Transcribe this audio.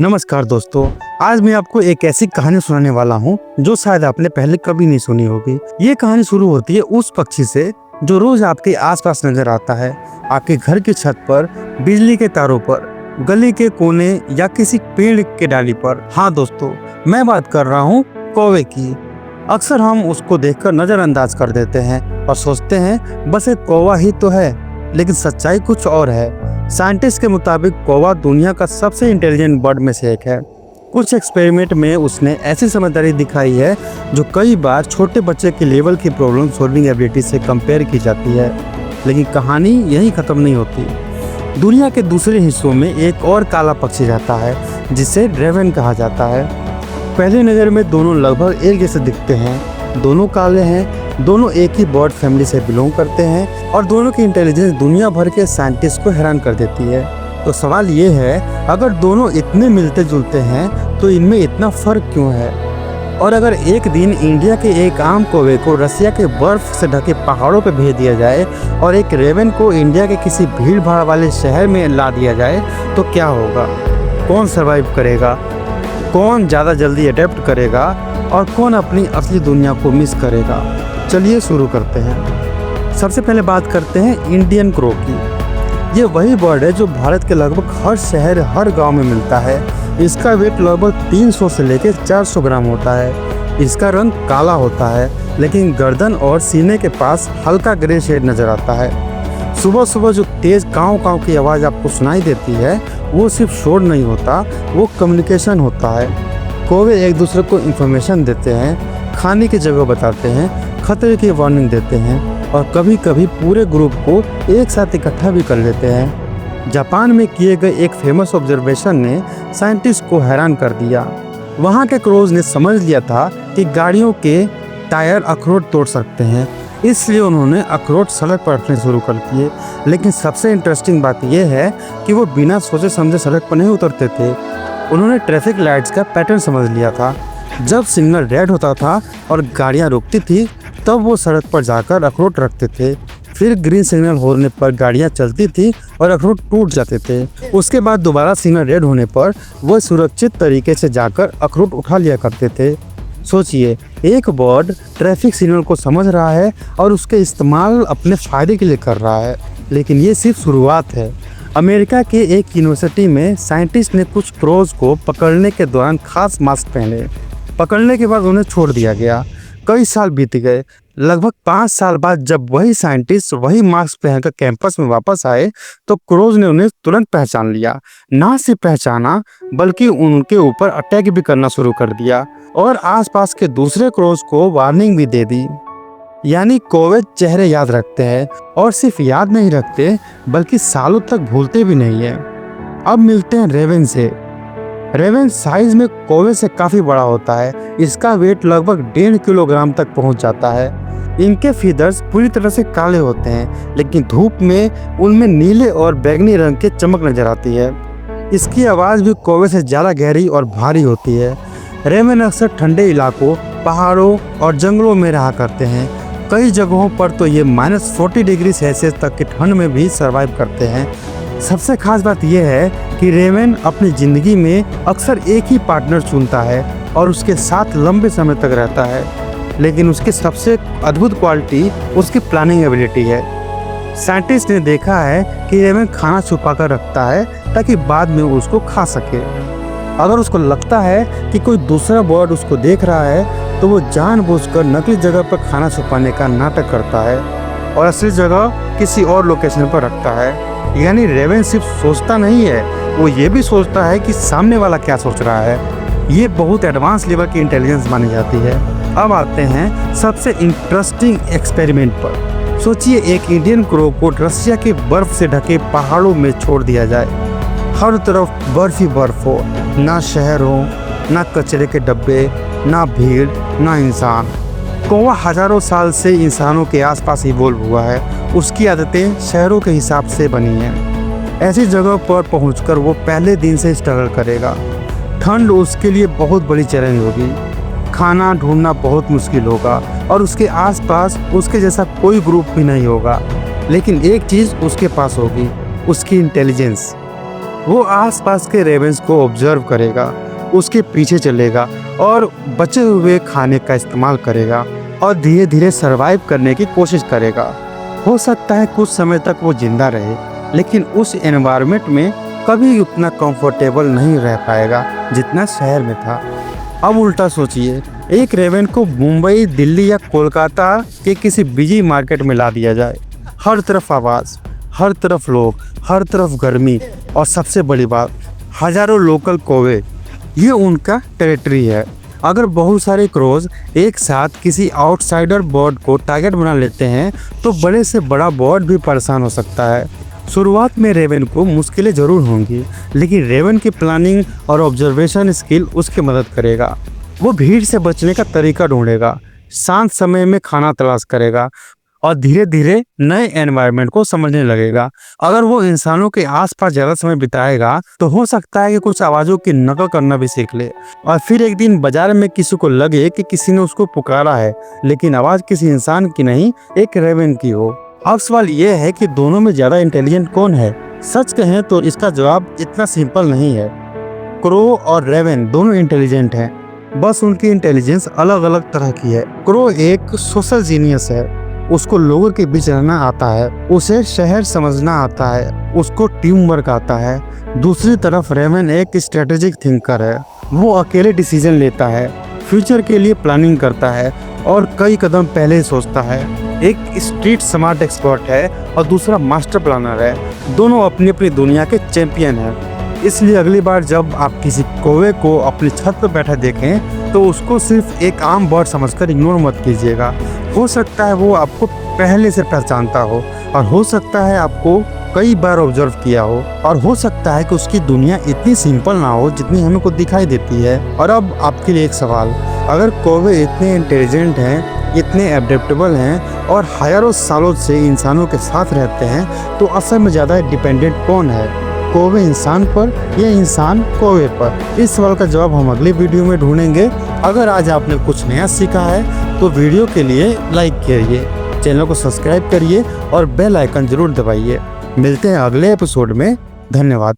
नमस्कार दोस्तों, आज मैं आपको एक ऐसी कहानी सुनाने वाला हूँ जो शायद आपने पहले कभी नहीं सुनी होगी। ये कहानी शुरू होती है उस पक्षी से जो रोज आपके आसपास नजर आता है, आपके घर की छत पर, बिजली के तारों पर, गली के कोने या किसी पेड़ के डाली पर। हाँ दोस्तों, मैं बात कर रहा हूँ कौवे की। अक्सर हम उसको देखकर नजरअंदाज कर देते हैं और सोचते हैं बस एक कौवा ही तो है, लेकिन सच्चाई कुछ और है। साइंटिस्ट के मुताबिक कौवा दुनिया का सबसे इंटेलिजेंट बर्ड में से एक है। कुछ एक्सपेरिमेंट में उसने ऐसी समझदारी दिखाई है जो कई बार छोटे बच्चे के लेवल की प्रॉब्लम सॉल्विंग एबिलिटी से कंपेयर की जाती है। लेकिन कहानी यहीं ख़त्म नहीं होती। दुनिया के दूसरे हिस्सों में एक और काला पक्षी रहता है जिसे रेवन कहा जाता है। पहली नज़र में दोनों लगभग एक जैसे दिखते हैं। दोनों काले हैं, दोनों एक ही बर्ड फैमिली से बिलोंग करते हैं और दोनों की इंटेलिजेंस दुनिया भर के साइंटिस्ट को हैरान कर देती है। तो सवाल ये है, अगर दोनों इतने मिलते जुलते हैं तो इनमें इतना फ़र्क क्यों है? और अगर एक दिन इंडिया के एक आम कौवे को रसिया के बर्फ़ से ढके पहाड़ों पर भेज दिया जाए और एक रेवन को इंडिया के किसी भीड़ भाड़ वाले शहर में ला दिया जाए तो क्या होगा? कौन सर्वाइव करेगा? कौन ज़्यादा जल्दी अडेप्ट करेगा और कौन अपनी असली दुनिया को मिस करेगा? चलिए शुरू करते हैं। सबसे पहले बात करते हैं इंडियन क्रो की। ये वही बर्ड है जो भारत के लगभग हर शहर, हर गांव में मिलता है। इसका वेट लगभग 300 से लेकर 400 ग्राम होता है। इसका रंग काला होता है, लेकिन गर्दन और सीने के पास हल्का ग्रे शेड नज़र आता है। सुबह सुबह जो तेज़ काँव काँव की आवाज़ आपको सुनाई देती है, वो सिर्फ शोर नहीं होता, वो कम्युनिकेशन होता है। कौवे एक दूसरे को इन्फॉर्मेशन देते हैं, खाने की जगह बताते हैं, खतरे की वार्निंग देते हैं और कभी कभी पूरे ग्रुप को एक साथ इकट्ठा भी कर लेते हैं। जापान में किए गए एक फेमस ऑब्जर्वेशन ने साइंटिस्ट को हैरान कर दिया। वहाँ के क्रोज ने समझ लिया था कि गाड़ियों के टायर अखरोट तोड़ सकते हैं, इसलिए उन्होंने अखरोट सड़क पर रखने शुरू कर दिए। लेकिन सबसे इंटरेस्टिंग बात यह है कि वो बिना सोचे समझे सड़क पर नहीं उतरते थे। उन्होंने ट्रैफिक लाइट्स का पैटर्न समझ लिया था। जब सिग्नल रेड होता था और गाड़ियाँ रुकती थी, तब वो सड़क पर जाकर अखरोट रखते थे। फिर ग्रीन सिग्नल होने पर गाड़ियाँ चलती थी और अखरोट टूट जाते थे। उसके बाद दोबारा सिग्नल रेड होने पर वो सुरक्षित तरीके से जाकर अखरोट उठा लिया करते थे। सोचिए, एक बर्ड ट्रैफिक सिग्नल को समझ रहा है और उसके इस्तेमाल अपने फ़ायदे के लिए कर रहा है। लेकिन ये सिर्फ शुरुआत है। अमेरिका के एक यूनिवर्सिटी में साइंटिस्ट ने कुछ क्रोज को पकड़ने के दौरान खास मास्क पहने। पकड़ने के बाद उन्हें छोड़ दिया गया। कई साल बीत गए। लगभग 5 साल बाद जब वही साइंटिस्ट वही मास्क पहनकर कैंपस में वापस आए तो क्रोज ने उन्हें तुरंत पहचान लिया। ना सिर्फ पहचाना, बल्कि उनके ऊपर अटैक भी करना शुरू कर दिया और आसपास के दूसरे क्रोज को वार्निंग भी दे दी। यानी कौवे चेहरे याद रखते हैं और सिर्फ याद नहीं रखते बल्कि सालों तक भूलते भी नहीं है। अब मिलते हैं रेवन से। रेवन साइज में कौवे से काफ़ी बड़ा होता है। इसका वेट लगभग 1.5 किलोग्राम तक पहुंच जाता है। इनके फीदर्स पूरी तरह से काले होते हैं, लेकिन धूप में उनमें नीले और बैंगनी रंग की चमक नजर आती है। इसकी आवाज़ भी कौवे से ज़्यादा गहरी और भारी होती है। रेवन अक्सर ठंडे इलाकों, पहाड़ों और जंगलों में रहा करते हैं। कई जगहों पर तो ये -40 डिग्री सेल्सियस तक की ठंड में भी सर्वाइव करते हैं। सबसे खास बात यह है कि रेवन अपनी ज़िंदगी में अक्सर एक ही पार्टनर चुनता है और उसके साथ लंबे समय तक रहता है। लेकिन उसकी सबसे अद्भुत क्वालिटी उसकी प्लानिंग एबिलिटी है। साइंटिस्ट ने देखा है कि रेवन खाना छुपा कर रखता है ताकि बाद में उसको खा सके। अगर उसको लगता है कि कोई दूसरा बर्ड उसको देख रहा है तो वो जानबूझकर नकली जगह पर खाना छुपाने का नाटक करता है और असली जगह किसी और लोकेशन पर रखता है। यानी रेवन सिर्फ सोचता नहीं है, वो ये भी सोचता है कि सामने वाला क्या सोच रहा है। ये बहुत एडवांस लेवल की इंटेलिजेंस मानी जाती है। अब आते हैं सबसे इंटरेस्टिंग एक्सपेरिमेंट पर। सोचिए, एक इंडियन क्रो को रसिया के बर्फ से ढके पहाड़ों में छोड़ दिया जाए। हर तरफ बर्फ ही बर्फ हो, ना शहर हो, ना कचरे के डब्बे, ना भीड़, ना इंसान। कौवा हजारों साल से इंसानों के आसपास इवॉल्व हुआ है। उसकी आदतें शहरों के हिसाब से बनी हैं। ऐसी जगह पर पहुंचकर वो पहले दिन से स्ट्रगल करेगा। ठंड उसके लिए बहुत बड़ी चैलेंज होगी। खाना ढूंढना बहुत मुश्किल होगा और उसके आसपास उसके जैसा कोई ग्रुप भी नहीं होगा। लेकिन एक चीज़ उसके पास होगी, उसकी इंटेलिजेंस। वो आसपास के रेवेंस को ऑब्जर्व करेगा, उसके पीछे चलेगा और बचे हुए खाने का इस्तेमाल करेगा और धीरे धीरे सरवाइव करने की कोशिश करेगा। हो सकता है कुछ समय तक वो जिंदा रहे, लेकिन उस एनवायरनमेंट में कभी उतना कंफर्टेबल नहीं रह पाएगा जितना शहर में था। अब उल्टा सोचिए, एक रेवेन को मुंबई, दिल्ली या कोलकाता के किसी बिजी मार्केट में ला दिया जाए। हर तरफ आवाज़, हर तरफ लोग, हर तरफ गर्मी और सबसे बड़ी बात, हजारों लोकल कौवे। ये उनका टेरिटरी है। अगर बहुत सारे क्रोज एक साथ किसी आउटसाइडर बर्ड को टारगेट बना लेते हैं तो बड़े से बड़ा बर्ड भी परेशान हो सकता है। शुरुआत में रेवेन को मुश्किलें ज़रूर होंगी, लेकिन रेवेन की प्लानिंग और ऑब्जर्वेशन स्किल उसकी मदद करेगा। वो भीड़ से बचने का तरीका ढूंढेगा, शांत समय में खाना तलाश करेगा और धीरे धीरे नए एनवायरनमेंट को समझने लगेगा। अगर वो इंसानों के आसपास ज़्यादा समय बिताएगा तो हो सकता है कि कुछ आवाज़ों की नकल करना भी सीख ले और फिर एक दिन बाजार में किसी को लगे कि किसी ने उसको पुकारा है, लेकिन आवाज़ किसी इंसान की नहीं, एक रेवेन की हो। अब सवाल ये है कि दोनों में ज़्यादा इंटेलिजेंट कौन है? सच कहें तो इसका जवाब इतना सिंपल नहीं है। क्रो और रेवेन दोनों इंटेलिजेंट हैं, बस उनकी इंटेलिजेंस अलग अलग तरह की है। क्रो एक सोशल जीनियस है, उसको लोगों के बीच रहना आता है, उसे शहर समझना आता है, उसको टीम वर्क आता है। दूसरी तरफ रेवेन एक स्ट्रेटेजिक थिंकर है, वो अकेले डिसीजन लेता है, फ्यूचर के लिए प्लानिंग करता है और कई कदम पहले ही सोचता है। एक स्ट्रीट स्मार्ट एक्सपर्ट है और दूसरा मास्टर प्लानर है। दोनों अपनी अपनी दुनिया के चैंपियन हैं। इसलिए अगली बार जब आप किसी कौवे को अपनी छत पर बैठा देखें तो उसको सिर्फ एक आम बर्ड समझकर इग्नोर मत कीजिएगा। हो सकता है वो आपको पहले से पहचानता हो और हो सकता है आपको कई बार ऑब्जर्व किया हो और हो सकता है कि उसकी दुनिया इतनी सिंपल ना हो जितनी हमें को दिखाई देती है। और अब आपके लिए एक सवाल, अगर कौवे इतने इंटेलिजेंट हैं, इतने एडेप्टेबल हैं और हजारों सालों से इंसानों के साथ रहते हैं, तो असल में ज़्यादा डिपेंडेंट कौन है, कौवे इंसान पर या इंसान कौवे पर? इस सवाल का जवाब हम अगली वीडियो में ढूंढेंगे। अगर आज आपने कुछ नया सीखा है तो वीडियो के लिए लाइक करिए, चैनल को सब्सक्राइब करिए और बेल आइकन जरूर दबाइए। मिलते हैं अगले एपिसोड में। धन्यवाद।